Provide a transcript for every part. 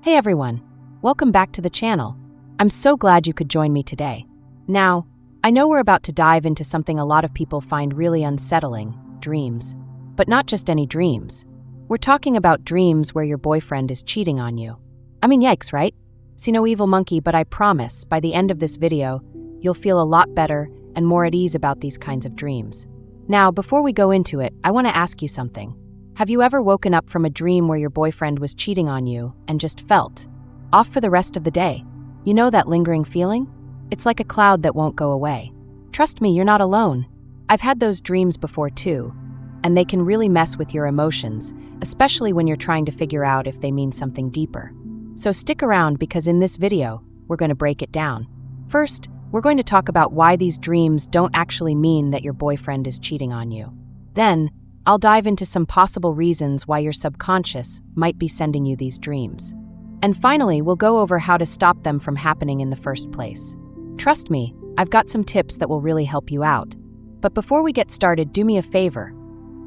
Hey everyone, welcome back to the channel. I'm so glad you could join me today. Now, I know we're about to dive into something a lot of people find really unsettling, dreams. But not just any dreams. We're talking about dreams where your boyfriend is cheating on you. I mean, yikes, right? See no evil monkey, but I promise, by the end of this video, you'll feel a lot better and more at ease about these kinds of dreams. Now, before we go into it, I want to ask you something. Have you ever woken up from a dream where your boyfriend was cheating on you and just felt off for the rest of the day? You know that lingering feeling? It's like a cloud that won't go away. Trust me, you're not alone. I've had those dreams before too, and they can really mess with your emotions, especially when you're trying to figure out if they mean something deeper. So stick around because in this video, we're going to break it down. First, we're going to talk about why these dreams don't actually mean that your boyfriend is cheating on you. Then, I'll dive into some possible reasons why your subconscious might be sending you these dreams. And finally, we'll go over how to stop them from happening in the first place. Trust me, I've got some tips that will really help you out. But before we get started, do me a favor.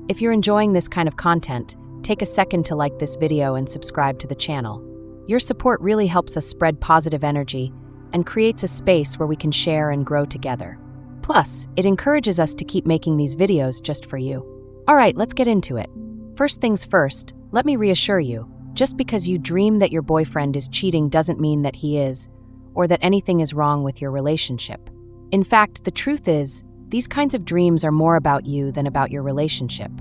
If you're enjoying this kind of content, take a second to like this video and subscribe to the channel. Your support really helps us spread positive energy and creates a space where we can share and grow together. Plus, it encourages us to keep making these videos just for you. All right, let's get into it. First things first, let me reassure you, just because you dream that your boyfriend is cheating doesn't mean that he is, or that anything is wrong with your relationship. In fact, the truth is, these kinds of dreams are more about you than about your relationship.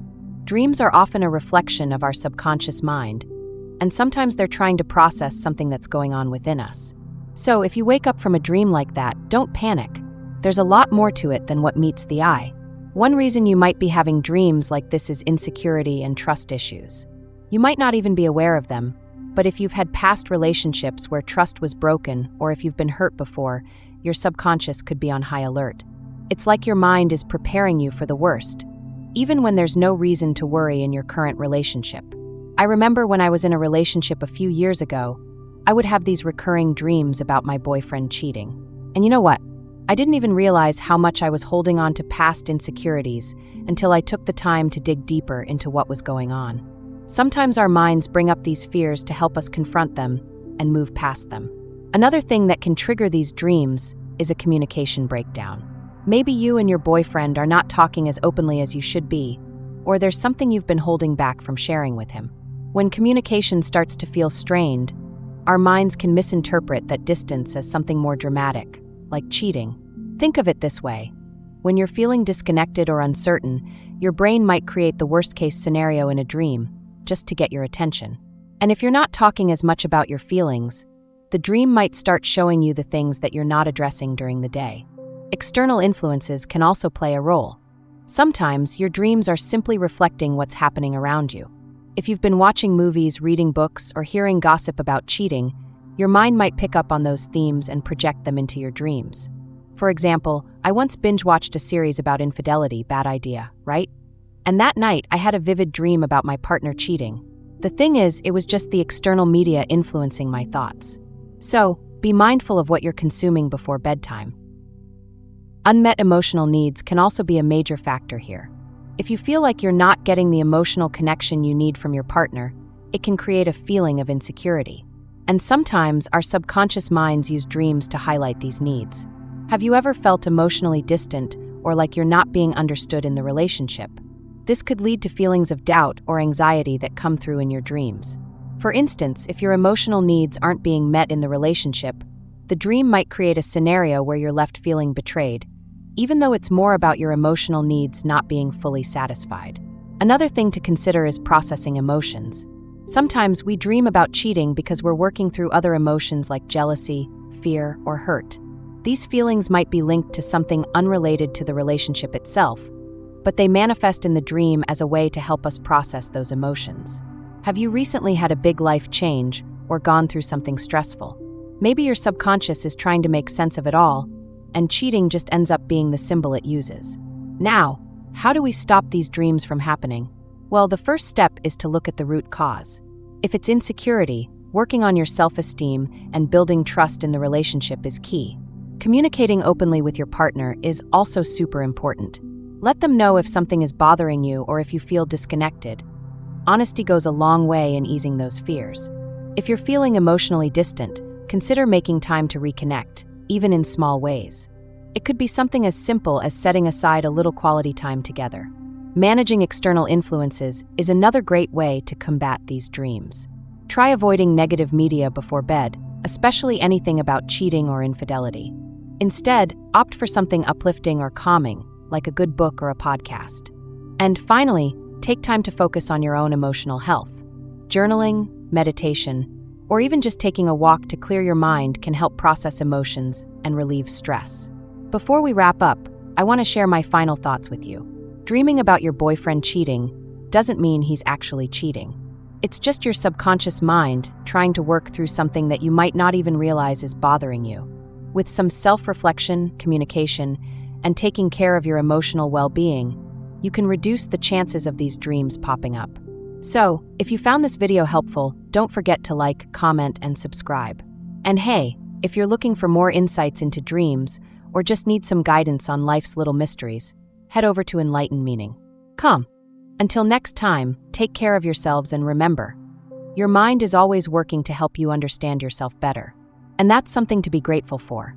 Dreams are often a reflection of our subconscious mind, and sometimes they're trying to process something that's going on within us. So if you wake up from a dream like that, don't panic. There's a lot more to it than what meets the eye. One reason you might be having dreams like this is insecurity and trust issues. You might not even be aware of them, but if you've had past relationships where trust was broken or if you've been hurt before, your subconscious could be on high alert. It's like your mind is preparing you for the worst, even when there's no reason to worry in your current relationship. I remember when I was in a relationship a few years ago, I would have these recurring dreams about my boyfriend cheating. And you know what? I didn't even realize how much I was holding on to past insecurities until I took the time to dig deeper into what was going on. Sometimes our minds bring up these fears to help us confront them and move past them. Another thing that can trigger these dreams is a communication breakdown. Maybe you and your boyfriend are not talking as openly as you should be, or there's something you've been holding back from sharing with him. When communication starts to feel strained, our minds can misinterpret that distance as something more dramatic, like cheating. Think of it this way. When you're feeling disconnected or uncertain, your brain might create the worst-case scenario in a dream, just to get your attention. And if you're not talking as much about your feelings, the dream might start showing you the things that you're not addressing during the day. External influences can also play a role. Sometimes your dreams are simply reflecting what's happening around you. If you've been watching movies, reading books, or hearing gossip about cheating, your mind might pick up on those themes and project them into your dreams. For example, I once binge-watched a series about infidelity, bad idea, right? And that night, I had a vivid dream about my partner cheating. The thing is, it was just the external media influencing my thoughts. So, be mindful of what you're consuming before bedtime. Unmet emotional needs can also be a major factor here. If you feel like you're not getting the emotional connection you need from your partner, it can create a feeling of insecurity. And sometimes our subconscious minds use dreams to highlight these needs. Have you ever felt emotionally distant or like you're not being understood in the relationship? This could lead to feelings of doubt or anxiety that come through in your dreams. For instance, if your emotional needs aren't being met in the relationship, the dream might create a scenario where you're left feeling betrayed, even though it's more about your emotional needs not being fully satisfied. Another thing to consider is processing emotions. Sometimes we dream about cheating because we're working through other emotions like jealousy, fear, or hurt. These feelings might be linked to something unrelated to the relationship itself, but they manifest in the dream as a way to help us process those emotions. Have you recently had a big life change or gone through something stressful? Maybe your subconscious is trying to make sense of it all, and cheating just ends up being the symbol it uses. Now, how do we stop these dreams from happening? Well, the first step is to look at the root cause. If it's insecurity, working on your self-esteem and building trust in the relationship is key. Communicating openly with your partner is also super important. Let them know if something is bothering you or if you feel disconnected. Honesty goes a long way in easing those fears. If you're feeling emotionally distant, consider making time to reconnect, even in small ways. It could be something as simple as setting aside a little quality time together. Managing external influences is another great way to combat these dreams. Try avoiding negative media before bed, especially anything about cheating or infidelity. Instead, opt for something uplifting or calming, like a good book or a podcast. And finally, take time to focus on your own emotional health. Journaling, meditation, or even just taking a walk to clear your mind can help process emotions and relieve stress. Before we wrap up, I want to share my final thoughts with you. Dreaming about your boyfriend cheating doesn't mean he's actually cheating. It's just your subconscious mind trying to work through something that you might not even realize is bothering you. With some self-reflection, communication, and taking care of your emotional well-being, you can reduce the chances of these dreams popping up. So, if you found this video helpful, don't forget to like, comment, and subscribe. And hey, if you're looking for more insights into dreams or just need some guidance on life's little mysteries, head over to Enlightened Meaning. Come. Until next time, take care of yourselves and remember, your mind is always working to help you understand yourself better. And that's something to be grateful for.